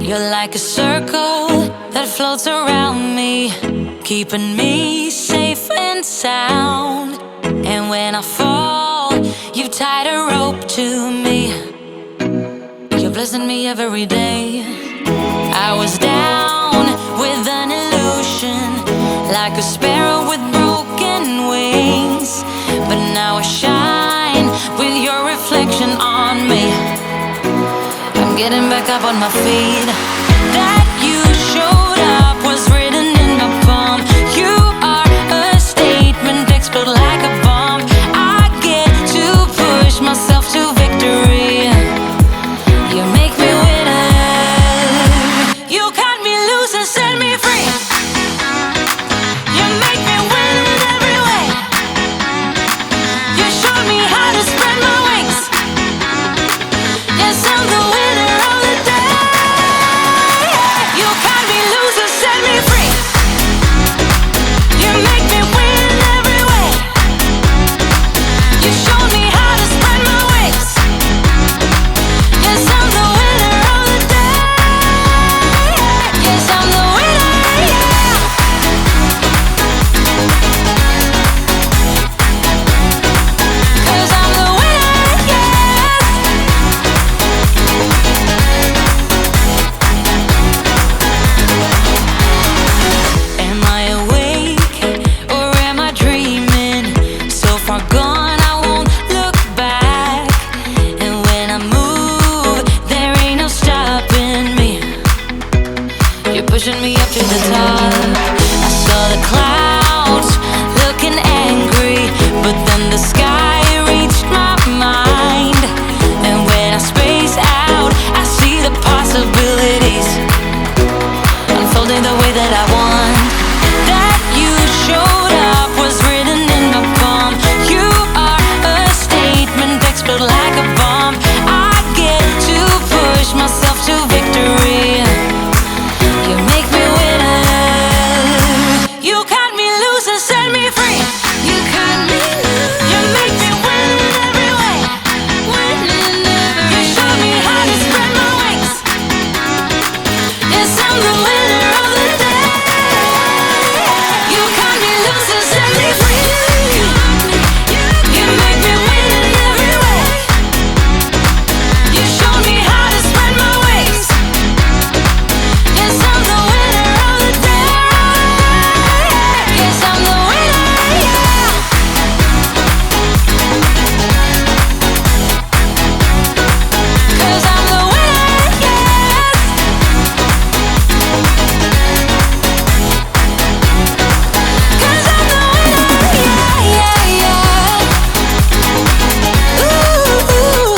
You're like a circle that floats around me, keeping me safe and sound. And when I fall, you tied a rope to me. You're blessing me every day. I was down with an illusion, like a sparrow with broken wings. But now I shine with your reflection on me. I'm getting back up on my feet. That you showed up was written in my palm. You are a statement, explode like a bomb. I get to push myself to victory. You make me winner. You cut me loose and set me free. You make me win in every way. You showed me how to spread my wings. Yes, I'm the winner of the day. You cut me loose and set me free. You make me win in every way. You showed me how to spread my wings. Yes, I'm the winner of the day. Yes, I'm the winner, yeah. 'Cause I'm the winner, yes. Am I awake or am I dreaming? So far gone, I won't look back. And when I move, there ain't no stopping me. You're pushing me up to the top. I saw the clouds looking angry, but then the sky reached my mind. And when I space out, I see the possibilities unfolding the way that I want. That you showed up was written in my palm. You are a statement, explode like a bomb. I get to push myself to victory. You make me winner. You cut me loose and set me free. You cut me loose. You make me win in every way. Win in every way. You show me how to spread my wings. Yes, I'm the winner of the day. You cut me loose and set me free. You make me win in every way. You show me how to spread my wings. Yes, I'm the winner of the day. Yes, I'm the winner, yeah. 'Cause I'm the winner, yes. 'Cause I'm the winner, yeah, yeah, yeah. Ooh,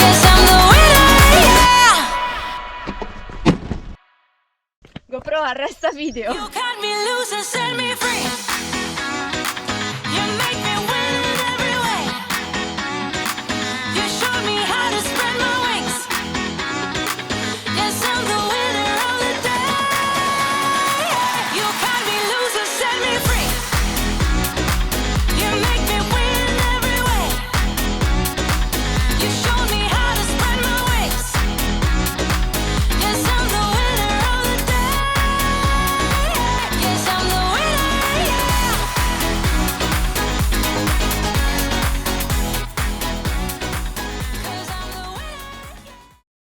yes, I'm the winner, yeah. GoPro arresta video. You cut me loose and set me free.